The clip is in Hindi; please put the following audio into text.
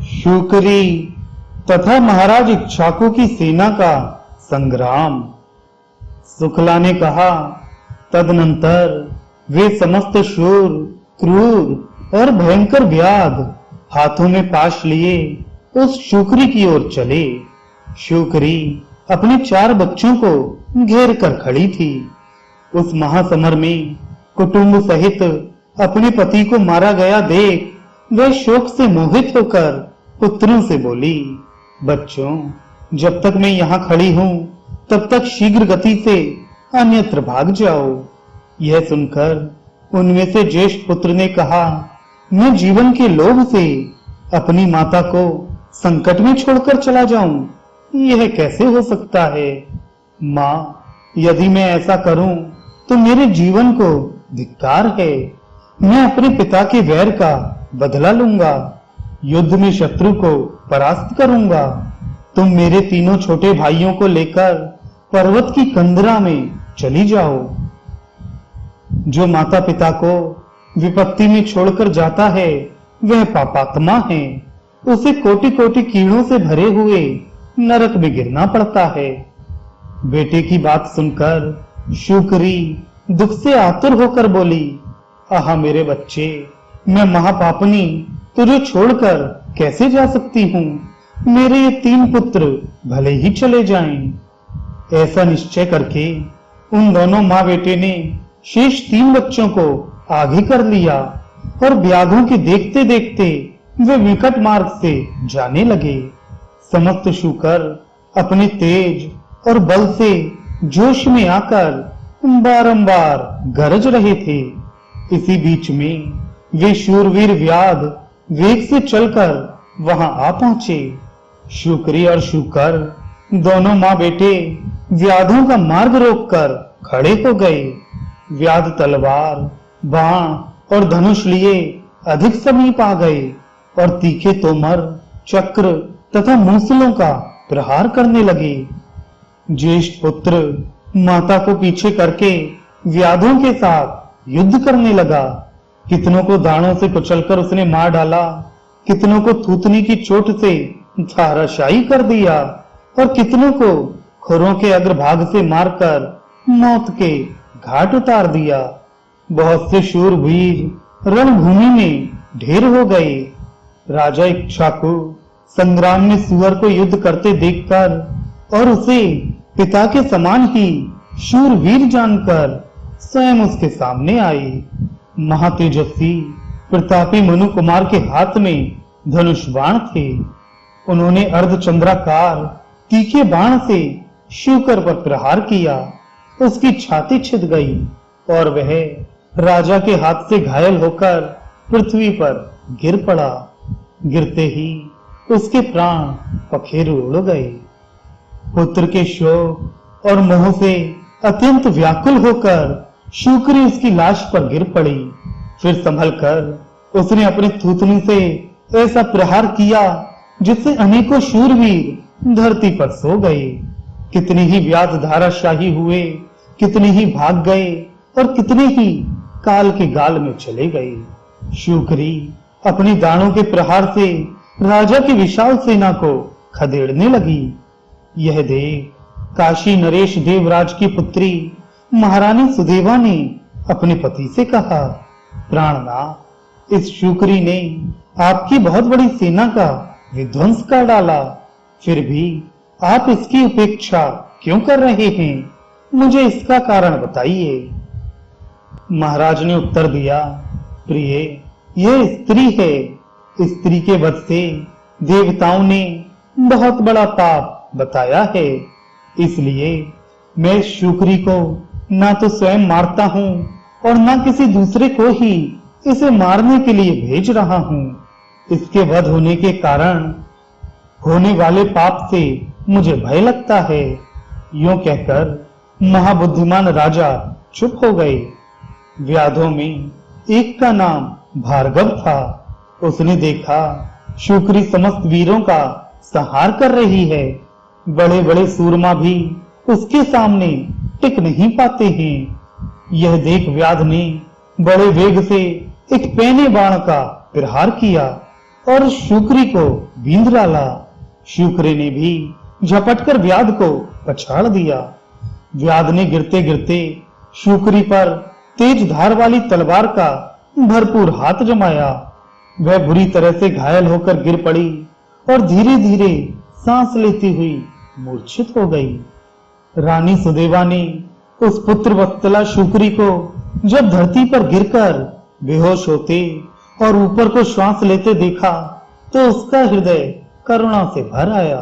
शुक्री तथा महाराज इक्ष्वाकु की सेना का संग्राम। शुक्ला ने कहा, तदनंतर वे समस्त शूर, क्रूर और भयंकर व्याध हाथों में पाश लिए उस शुक्री की ओर चले। शुक्री अपने 4 बच्चों को घेर कर खड़ी थी। उस महासमर में कुटुंब सहित अपने पति को मारा गया देख वह शोक से मोहित होकर पुत्रों से बोली, बच्चों, जब तक मैं यहाँ खड़ी हूँ तब तक शीघ्र गति से अन्यत्र भाग जाओ। यह सुनकर उनमें से ज्येष्ठ पुत्र ने कहा, मैं जीवन के लोभ से अपनी माता को संकट में छोड़कर चला जाऊं, यह कैसे हो सकता है? माँ, यदि मैं ऐसा करूं तो मेरे जीवन को धिक्कार है। मैं अपने पिता के वैर का बदला लूंगा, युद्ध में शत्रु को परास्त करूंगा। तुम मेरे तीनों छोटे भाइयों को लेकर पर्वत की कंदरा में चली जाओ। जो माता पिता को विपत्ति में छोड़कर जाता है वह पापात्मा है। उसे कोटि कोटि कीड़ों से भरे हुए नरक में गिरना पड़ता है। बेटे की बात सुनकर शुक्री दुख से आतुर होकर बोली, आहा मेरे बच्चे, मैं महापापनी तुझे छोड़कर कैसे जा सकती हूँ? मेरे ये 3 पुत्र भले ही चले जाएं। ऐसा निश्चय करके उन दोनों माँ बेटे ने शेष 3 बच्चों को आगे कर लिया और व्याधों के देखते देखते वे विकट मार्ग से जाने लगे। समस्त शूकर अपने तेज और बल से जोश में आकर बारंबार गरज रहे थे। इसी बीच में वे शूरवीर व्याध वेग से चलकर वहां आ पहुंचे। शुक्री और शुकर दोनों माँ बेटे व्याधों का मार्ग रोककर खड़े हो गए। व्याध तलवार, बाण और धनुष लिए अधिक समीप आ गए और तीखे तोमर, चक्र तथा मूसलों का प्रहार करने लगे। ज्येष्ठ पुत्र माता को पीछे करके व्याधों के साथ युद्ध करने लगा। कितनों को दाणों से कुचलकर उसने मार डाला, कितनों को थूथनी की चोट से धाराशायी कर दिया और कितनों को खुरों के अग्रभाग से मारकर मौत के घाट उतार दिया। बहुत से शूरवीर रणभूमि में ढेर हो गए। राजा इक्ष्वाकु संग्राम में सुअर को युद्ध करते देखकर और उसे पिता के समान ही शूरवीर जानकर स्वयं उसके सामने आए। महातेजस्वी प्रतापी मनु कुमार के हाथ में धनुष बाण थे। उन्होंने अर्धचंद्राकार तीखे बाण से शुकर पर प्रहार किया। उसकी छाती छिद गई और वह राजा के हाथ से घायल होकर पृथ्वी पर गिर पड़ा। गिरते ही उसके प्राण पखेरु उड़ गए। पुत्र के शोक और मोह से अत्यंत व्याकुल होकर शुक्री उसकी लाश पर गिर पड़ी। फिर संभल कर उसने अपने थूथनी से ऐसा प्रहार किया जिससे अनेकों शूरवीर धरती पर सो गए। कितने ही व्याध धाराशाही हुए, कितने ही भाग गए और कितने ही काल के गाल में चले गए। शुक्री अपने दाणों के प्रहार से राजा की विशाल सेना को खदेड़ने लगी। यह देख काशी नरेश देवराज की पुत्री महारानी सुदेवा ने अपने पति से कहा, प्राणनाथ, इस शुक्री ने आपकी बहुत बड़ी सेना का विध्वंस कर डाला, फिर भी आप इसकी उपेक्षा क्यों कर रहे हैं? मुझे इसका कारण बताइए। महाराज ने उत्तर दिया, प्रिय, यह स्त्री है। स्त्री के वध से देवताओं ने बहुत बड़ा पाप बताया है, इसलिए मैं शुक्री को ना तो स्वयं मारता हूँ और ना किसी दूसरे को ही इसे मारने के लिए भेज रहा हूँ। इसके वध होने के कारण होने वाले पाप से मुझे भय लगता है। यूं कहकर महाबुद्धिमान राजा चुप हो गए। व्याधों में एक का नाम भार्गव था। उसने देखा शुक्री समस्त वीरों का संहार कर रही है। बड़े बड़े सूरमा भी उसके सामने टिक नहीं पाते हैं। यह देख व्याध ने बड़े वेग से एक पैने बाण का प्रहार किया। और शुक्री को बींध डाला। शुक्री ने भी झपटकर व्याध को पछाड़ दिया। व्याध ने गिरते गिरते शुक्री पर तेज धार वाली तलवार का भरपूर हाथ जमाया। वह बुरी तरह से घायल होकर गिर पड़ी और धीरे धीरे सांस लेती हुई मूर्छित हो गई। रानी सुदेवा ने उस पुत्र वत्सला शुक्री को जब धरती पर गिरकर बेहोश होते और ऊपर को श्वास लेते देखा तो उसका हृदय करुणा से भर आया।